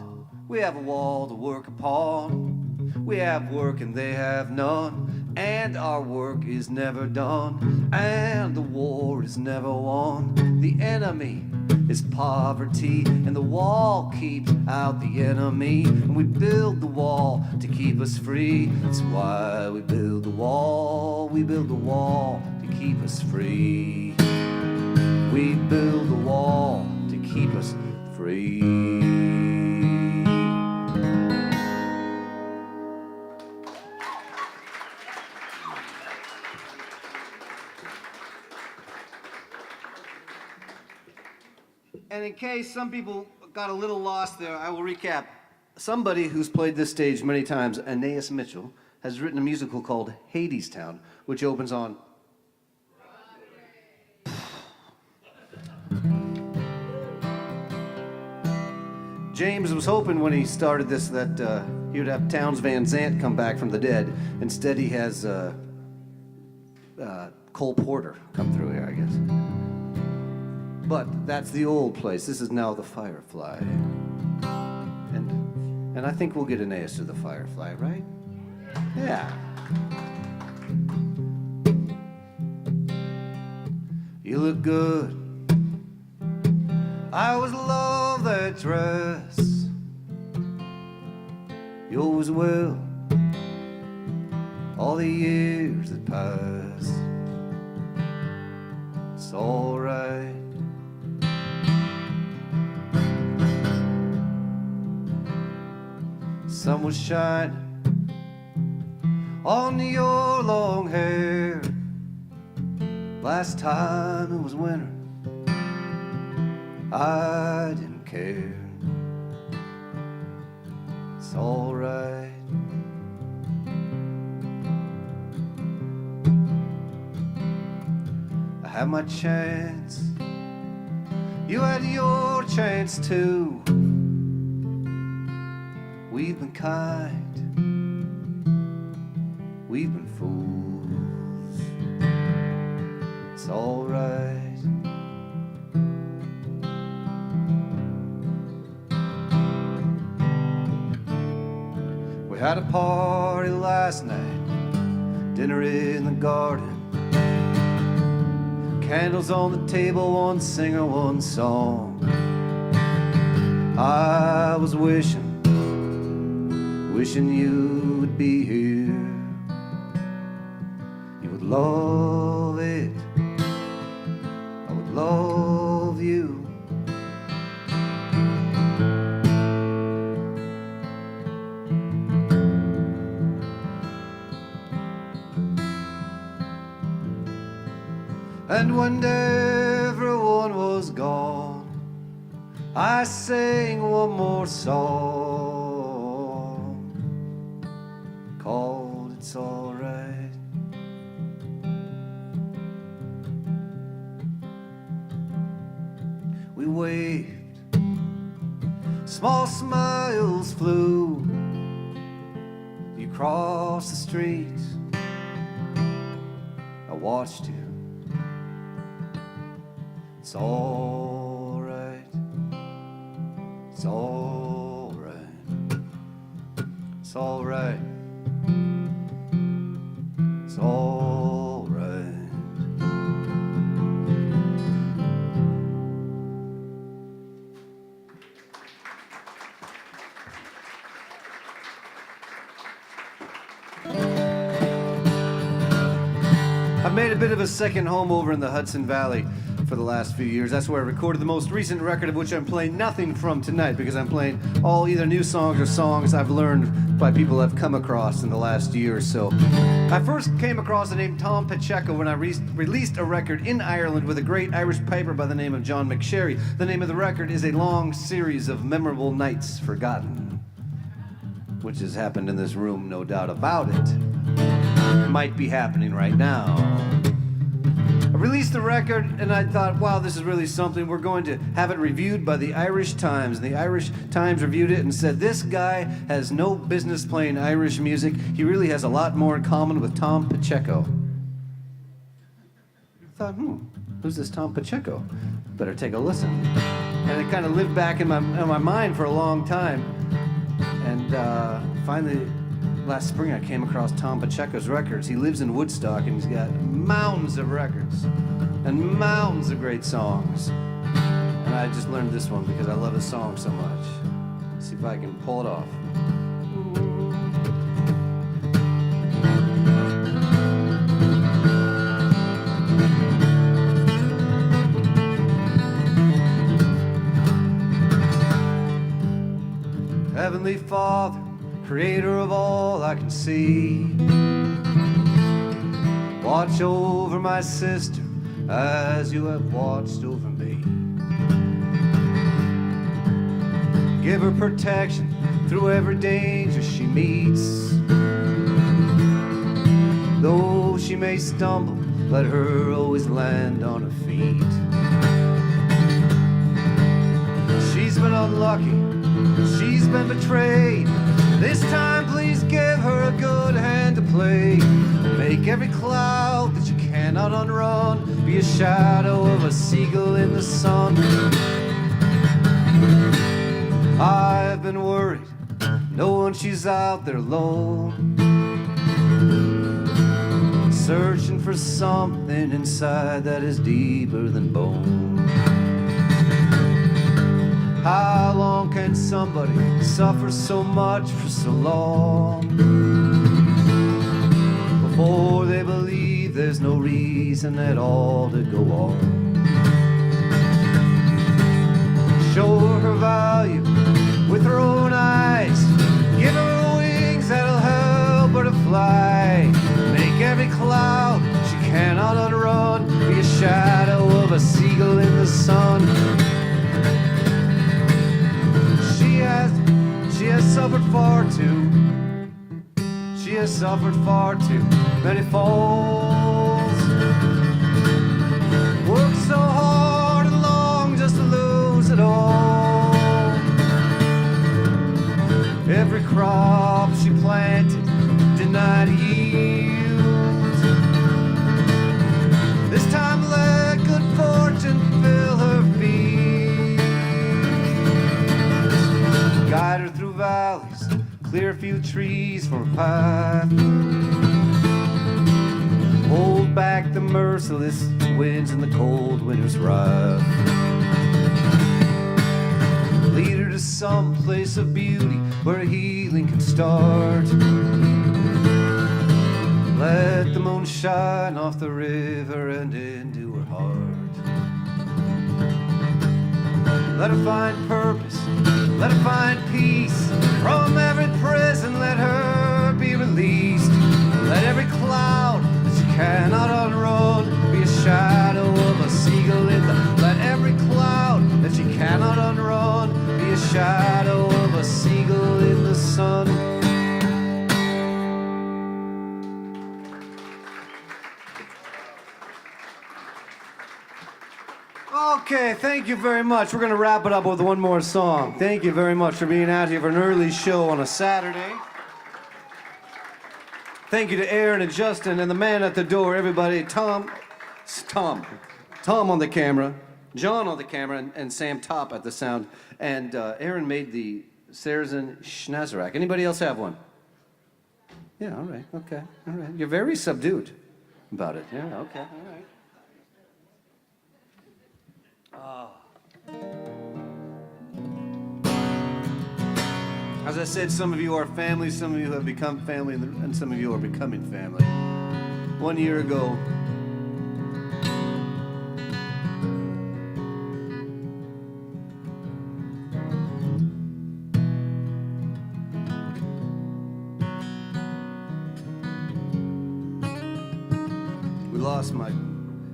We have a wall to work upon. We have work and they have none. And our work is never done. And the war is never won. The enemy is poverty, and the wall keeps out the enemy, and we build the wall to keep us free. That's why we build the wall. We build the wall to keep us free. We build the wall to keep us free. And in case some people got a little lost there, I will recap. Somebody who's played this stage many times, Anaïs Mitchell, has written a musical called Hadestown, which opens on... James was hoping when he started this that he would have Townes Van Zandt come back from the dead. Instead, he has Cole Porter come through here, I guess. But that's the old place. This is now the Firefly. And I think we'll get Anaïs to the Firefly, right? Yeah. You look good. I always love that dress. You always will. All the years that pass. It's all right. Sun was shining on your long hair. Last time it was winter, I didn't care. It's all right. I had my chance, you had your chance too. We've been kind, we've been fools. It's all right. We had a party last night, dinner in the garden, candles on the table, one singer, one song. I was wishing you would be here. You would love it. I would love you. And when everyone was gone, I sang one more song called It's Alright. We waved, small smiles flew. You crossed the street, I watched you. It's all right. It's all right. It's all right. It's all right. I've made a bit of a second home over in the Hudson Valley for the last few years. That's where I recorded the most recent record, of which I'm playing nothing from tonight, because I'm playing all either new songs or songs I've learned by people I've come across in the last year or so. I first came across the name Tom Pacheco when I released a record in Ireland with a great Irish piper by the name of John McSherry. The name of the record is A Long Series of Memorable Nights Forgotten, which has happened in this room, no doubt about it. Might be happening right now. I released the record and I thought, wow, this is really something. We're going to have it reviewed by the Irish Times. And the Irish Times reviewed it and said, this guy has no business playing Irish music. He really has a lot more in common with Tom Pacheco. I thought, who's this Tom Pacheco? Better take a listen. And it kind of lived back in my mind for a long time. And finally, last spring I came across Tom Pacheco's records. He lives in Woodstock and he's got mountains of records and mountains of great songs. And I just learned this one because I love his song so much. Let's see if I can pull it off. Heavenly Father, creator of all I can see, watch over my sister as you have watched over me. Give her protection through every danger she meets. Though she may stumble, let her always land on her feet. She's been unlucky, she's been betrayed. This time please give her a good hand to play. Make every cloud that you cannot unrun be a shadow of a seagull in the sun. I've been worried, knowing she's out there alone, searching for something inside that is deeper than bone. How long can somebody suffer so much for so long before they believe there's no reason at all to go on? Show her value with her own eyes. Give her wings that'll help her to fly. Make every cloud she cannot outrun be a shadow of a seagull in the sun. She has suffered far too. She has suffered far too many falls. Worked so hard and long just to lose it all. Every crop she planted denied yield. This time let good fortune fill her feet. Guide her through valleys, clear a few trees from her path. Hold back the merciless winds in the cold winter's wrath. Lead her to some place of beauty where healing can start. Let the moon shine off the river and into her heart. Let her find purpose, let her find peace. From every prison, let her be released. Let every cloud that she cannot unrun be a shadow of a seagull in the... Let every cloud that she cannot unrun be a shadow of a seagull in the sun. Okay, thank you very much. We're going to wrap it up with one more song. Thank you very much for being out here for an early show on a Saturday. Thank you to Aaron and Justin and the man at the door, everybody. Tom on the camera, John on the camera, and Sam Top at the sound. And Aaron made the Sarazin Schnazerack. Anybody else have one? Yeah, all right, okay, all right. You're very subdued about it. Yeah, okay, all right. As I said, some of you are family, some of you have become family, and some of you are becoming family. 1 year ago, we lost my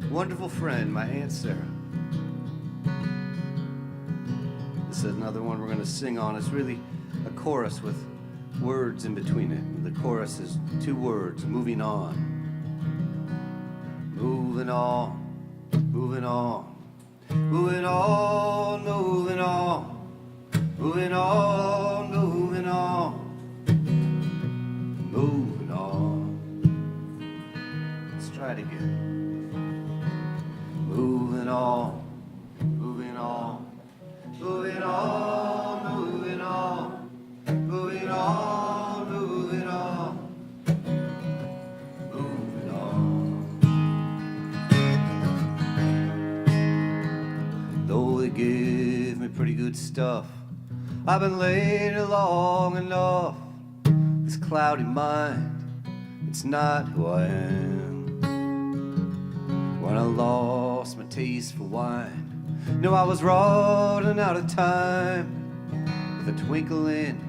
wonderful friend, my Aunt Sarah. This is another one we're going to sing on. It's really a chorus with words in between it. The chorus is 2 words, moving on. Moving on, moving on, moving on, moving on, moving on, moving on, moving on. Let's try it again. Moving on, moving on, moving on, moving on. Moving on, moving on, moving on. Though they give me pretty good stuff, I've been laid long enough. This cloudy mind, it's not who I am. When I lost my taste for wine, no, I was running out of time. With a twinkle in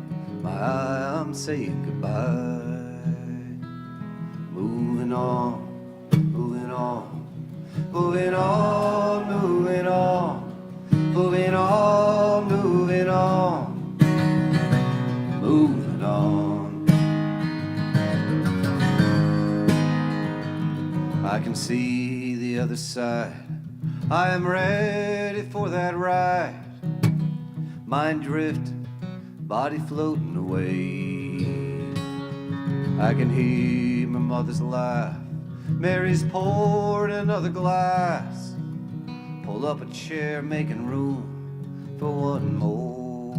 my eye, I'm saying goodbye. Moving on, moving on, moving on, moving on, moving on, moving on, moving on. I can see the other side. I am ready for that ride. Mind drift, body floating away. I can hear my mother's laugh. Mary's poured another glass. Pull up a chair, making room for one more.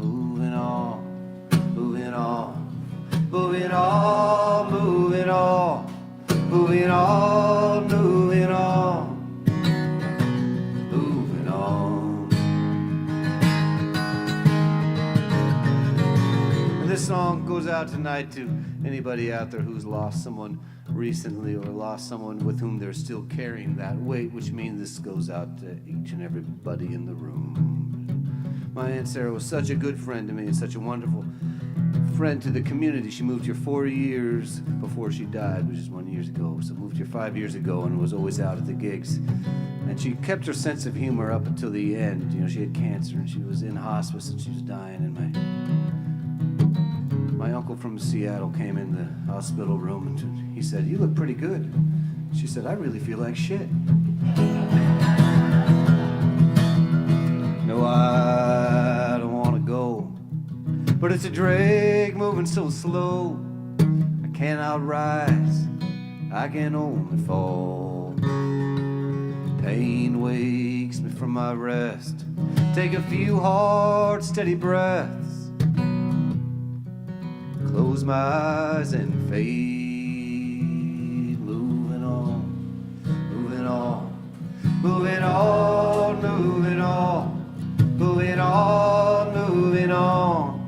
Moving on, moving on, moving on, moving on, moving on, moving on. This song goes out tonight to anybody out there who's lost someone recently or lost someone with whom they're still carrying that weight, which means this goes out to each and everybody in the room. My Aunt Sarah was such a good friend to me and such a wonderful friend to the community. She moved here 4 years before she died, which is 1 year ago. So moved here 5 years ago and was always out at the gigs. And she kept her sense of humor up until the end. You know, she had cancer and she was in hospice and she was dying. And my uncle from Seattle came in the hospital room and he said, "You look pretty good." She said, "I really feel like shit." No, I don't want to go, but it's a drag moving so slow. I cannot rise, I can only fall. Pain wakes me from my rest. Take a few hard, steady breaths. Close my eyes and fade. Moving on, moving on, moving on, moving on, moving on, moving on,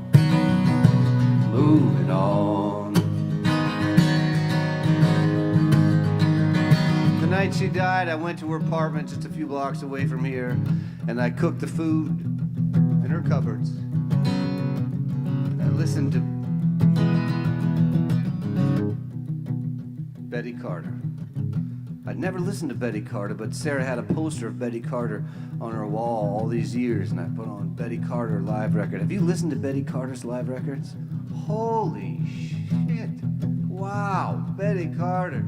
moving on. The night she died, I went to her apartment just a few blocks away from here, and I cooked the food in her cupboards. I listened to Betty Carter. I'd never listened to Betty Carter, but Sarah had a poster of Betty Carter on her wall all these years, and I put on Betty Carter live record. Have you listened to Betty Carter's live records? Holy shit. Wow, Betty Carter.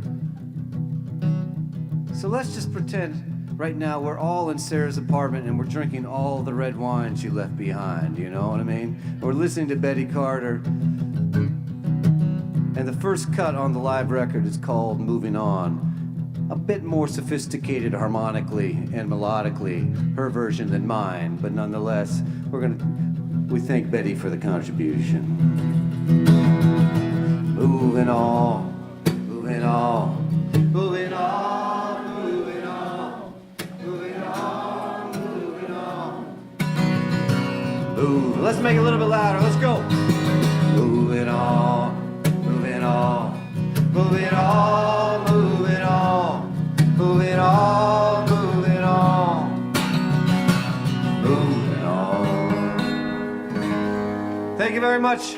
So let's just pretend right now we're all in Sarah's apartment and we're drinking all the red wine she left behind, you know what I mean? We're listening to Betty Carter. And the first cut on the live record is called Moving On. A bit more sophisticated harmonically and melodically, her version than mine, but nonetheless, we thank Betty for the contribution. Moving on, moving on, moving on, moving on, moving on, moving on. Move. Let's make it a little bit louder. Let's go. Moving on, moving on, moving on, moving on, moving on, moving on, moving on. Thank you very much.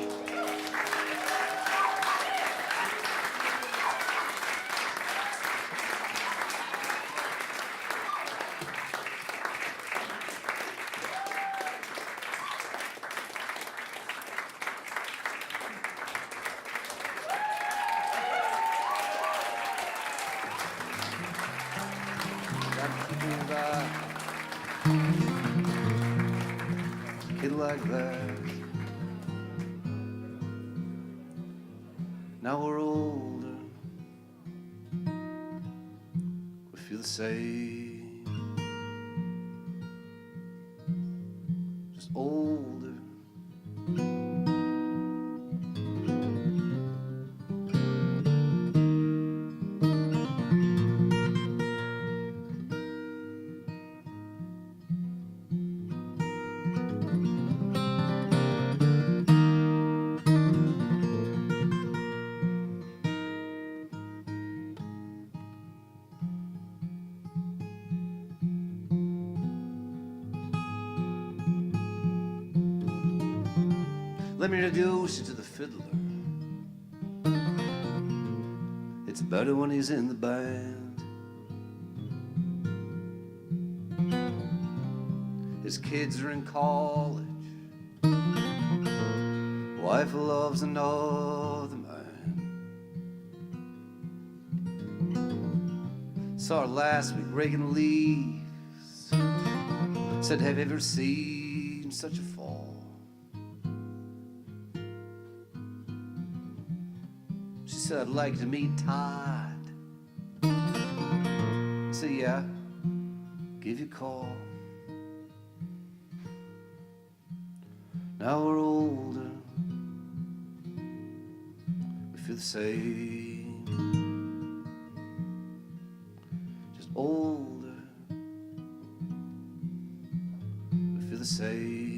Kid like that. Now we're older. We feel the same. Just older. Let me introduce you to the fiddler. It's better when he's in the band. His kids are in college. Wife loves another man. Saw her last week raking leaves. Said, have you ever seen such a fall? She said, I'd like to meet Todd. I said, yeah, give you a call. Now we're older, we feel the same. Just older, we feel the same.